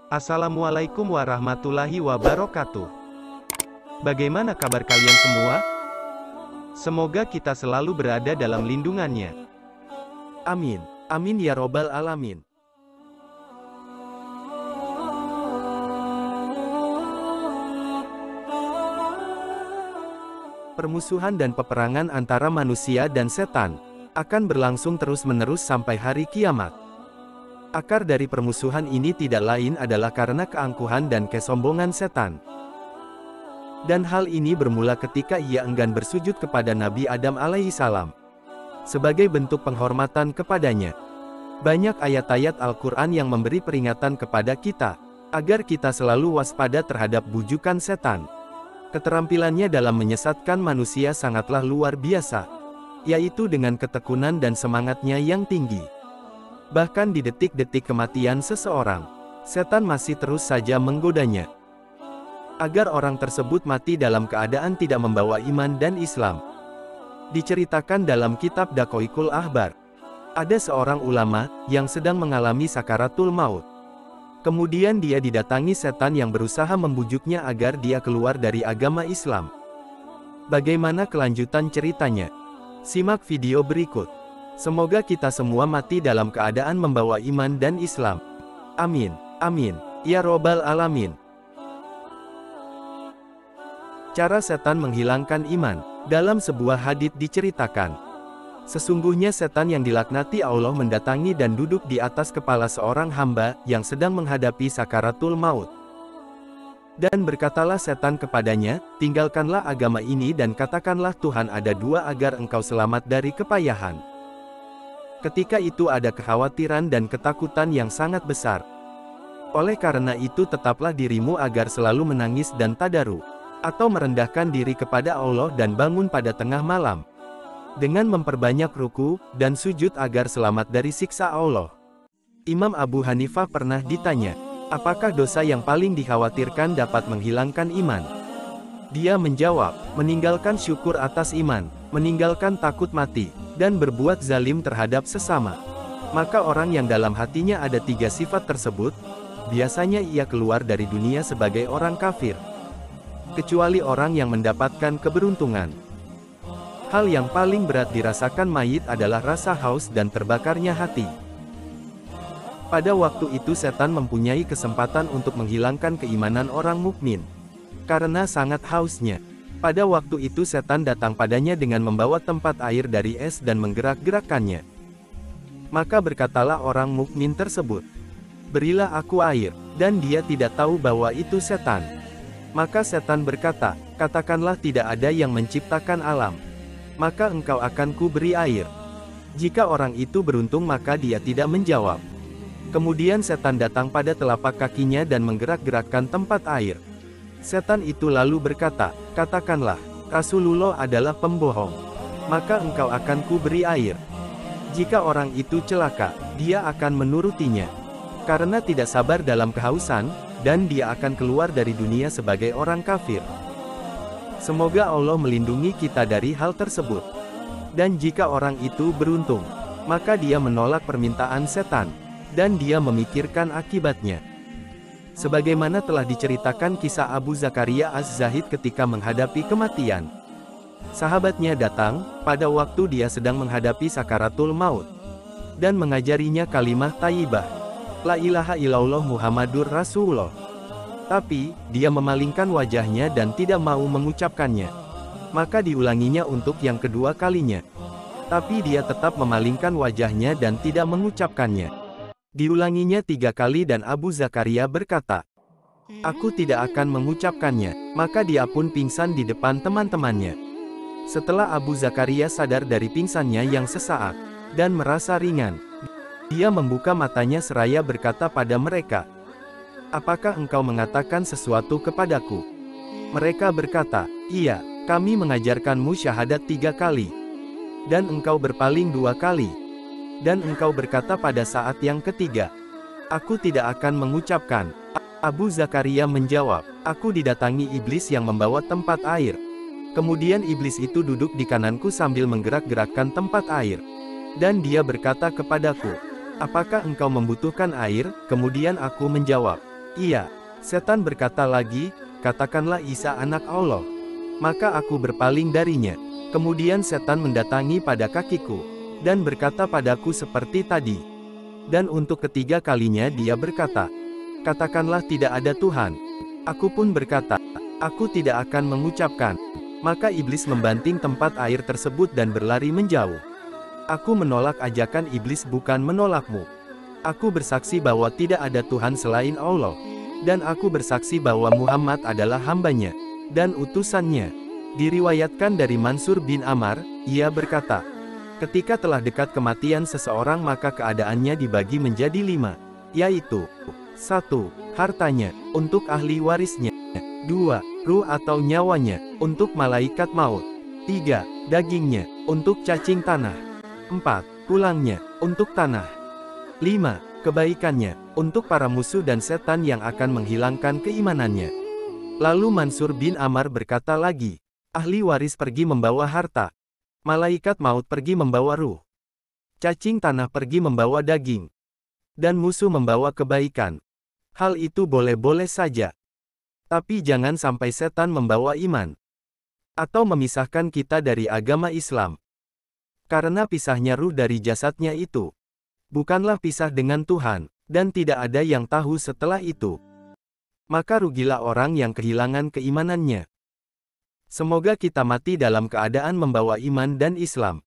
Assalamualaikum warahmatullahi wabarakatuh. Bagaimana kabar kalian semua? Semoga kita selalu berada dalam lindungannya. Amin. Amin ya robbal alamin. Permusuhan dan peperangan antara manusia dan setan akan berlangsung terus-menerus sampai hari kiamat. Akar dari permusuhan ini tidak lain adalah karena keangkuhan dan kesombongan setan. Dan hal ini bermula ketika ia enggan bersujud kepada Nabi Adam alaihissalam. Sebagai bentuk penghormatan kepadanya. Banyak ayat-ayat Al-Quran yang memberi peringatan kepada kita, agar kita selalu waspada terhadap bujukan setan. Keterampilannya dalam menyesatkan manusia sangatlah luar biasa, yaitu dengan ketekunan dan semangatnya yang tinggi. Bahkan di detik-detik kematian seseorang, setan masih terus saja menggodanya. Agar orang tersebut mati dalam keadaan tidak membawa iman dan Islam. Diceritakan dalam kitab Daqaiqul Ahbar, ada seorang ulama yang sedang mengalami sakaratul maut. Kemudian dia didatangi setan yang berusaha membujuknya agar dia keluar dari agama Islam. Bagaimana kelanjutan ceritanya? Simak video berikut. Semoga kita semua mati dalam keadaan membawa iman dan Islam. Amin. Amin. Ya robbal alamin. Cara setan menghilangkan iman. Dalam sebuah hadits diceritakan, sesungguhnya setan yang dilaknati Allah mendatangi dan duduk di atas kepala seorang hamba yang sedang menghadapi sakaratul maut. Dan berkatalah setan kepadanya, tinggalkanlah agama ini dan katakanlah Tuhan ada dua agar engkau selamat dari kepayahan. Ketika itu ada kekhawatiran dan ketakutan yang sangat besar. Oleh karena itu tetaplah dirimu agar selalu menangis dan tadaru, atau merendahkan diri kepada Allah dan bangun pada tengah malam. Dengan memperbanyak ruku dan sujud agar selamat dari siksa Allah. Imam Abu Hanifah pernah ditanya, apakah dosa yang paling dikhawatirkan dapat menghilangkan iman? Dia menjawab, meninggalkan syukur atas iman, meninggalkan takut mati, dan berbuat zalim terhadap sesama. Maka orang yang dalam hatinya ada tiga sifat tersebut, biasanya ia keluar dari dunia sebagai orang kafir. Kecuali orang yang mendapatkan keberuntungan. Hal yang paling berat dirasakan mayit adalah rasa haus dan terbakarnya hati. Pada waktu itu setan mempunyai kesempatan untuk menghilangkan keimanan orang mukmin. Karena sangat hausnya. Pada waktu itu setan datang padanya dengan membawa tempat air dari es dan menggerak-gerakkannya. Maka berkatalah orang mukmin tersebut, berilah aku air, dan dia tidak tahu bahwa itu setan. Maka setan berkata, katakanlah tidak ada yang menciptakan alam. Maka engkau akan kuberi air. Jika orang itu beruntung maka dia tidak menjawab. Kemudian setan datang pada telapak kakinya dan menggerak-gerakkan tempat air. Setan itu lalu berkata, katakanlah, Rasulullah adalah pembohong. Maka engkau akan kuberi air. Jika orang itu celaka, dia akan menurutinya. Karena tidak sabar dalam kehausan, dan dia akan keluar dari dunia sebagai orang kafir. Semoga Allah melindungi kita dari hal tersebut. Dan jika orang itu beruntung, maka dia menolak permintaan setan, dan dia memikirkan akibatnya. Sebagaimana telah diceritakan kisah Abu Zakaria Az-Zahid ketika menghadapi kematian. Sahabatnya datang, pada waktu dia sedang menghadapi sakaratul maut, dan mengajarinya kalimah thayyibah, La ilaha illallah Muhammadur Rasulullah. Tapi, dia memalingkan wajahnya dan tidak mau mengucapkannya. Maka diulanginya untuk yang kedua kalinya. Tapi dia tetap memalingkan wajahnya dan tidak mengucapkannya. Diulanginya 3 kali dan Abu Zakaria berkata, aku tidak akan mengucapkannya. Maka dia pun pingsan di depan teman-temannya. Setelah Abu Zakaria sadar dari pingsannya yang sesaat, dan merasa ringan, dia membuka matanya seraya berkata pada mereka, apakah engkau mengatakan sesuatu kepadaku? Mereka berkata, iya, kami mengajarkanmu syahadat 3 kali. Dan engkau berpaling 2 kali. Dan engkau berkata pada saat yang ketiga, aku tidak akan mengucapkan. Abu Zakaria menjawab, aku didatangi iblis yang membawa tempat air. Kemudian iblis itu duduk di kananku sambil menggerak-gerakkan tempat air. Dan dia berkata kepadaku, apakah engkau membutuhkan air? Kemudian aku menjawab, iya. Setan berkata lagi, katakanlah Isa anak Allah. Maka aku berpaling darinya. Kemudian setan mendatangi pada kakiku, dan berkata padaku seperti tadi. Dan untuk ketiga kalinya dia berkata, katakanlah tidak ada Tuhan. Aku pun berkata, aku tidak akan mengucapkan. Maka iblis membanting tempat air tersebut dan berlari menjauh. Aku menolak ajakan iblis, bukan menolakmu. Aku bersaksi bahwa tidak ada Tuhan selain Allah. Dan aku bersaksi bahwa Muhammad adalah hambanya dan utusannya. Diriwayatkan dari Mansur bin Ammar, ia berkata, ketika telah dekat kematian seseorang maka keadaannya dibagi menjadi 5, yaitu 1. Hartanya, untuk ahli warisnya. 2. Ruh atau nyawanya, untuk malaikat maut. 3. Dagingnya, untuk cacing tanah. 4. Tulangnya, untuk tanah. 5. Kebaikannya, untuk para musuh dan setan yang akan menghilangkan keimanannya. Lalu Mansur bin Ammar berkata lagi, ahli waris pergi membawa harta. Malaikat maut pergi membawa ruh. Cacing tanah pergi membawa daging. Dan musuh membawa kebaikan. Hal itu boleh-boleh saja. Tapi jangan sampai setan membawa iman. Atau memisahkan kita dari agama Islam. Karena pisahnya ruh dari jasadnya itu bukanlah pisah dengan Tuhan, dan tidak ada yang tahu setelah itu. Maka rugilah orang yang kehilangan keimanannya. Semoga kita mati dalam keadaan membawa iman dan Islam.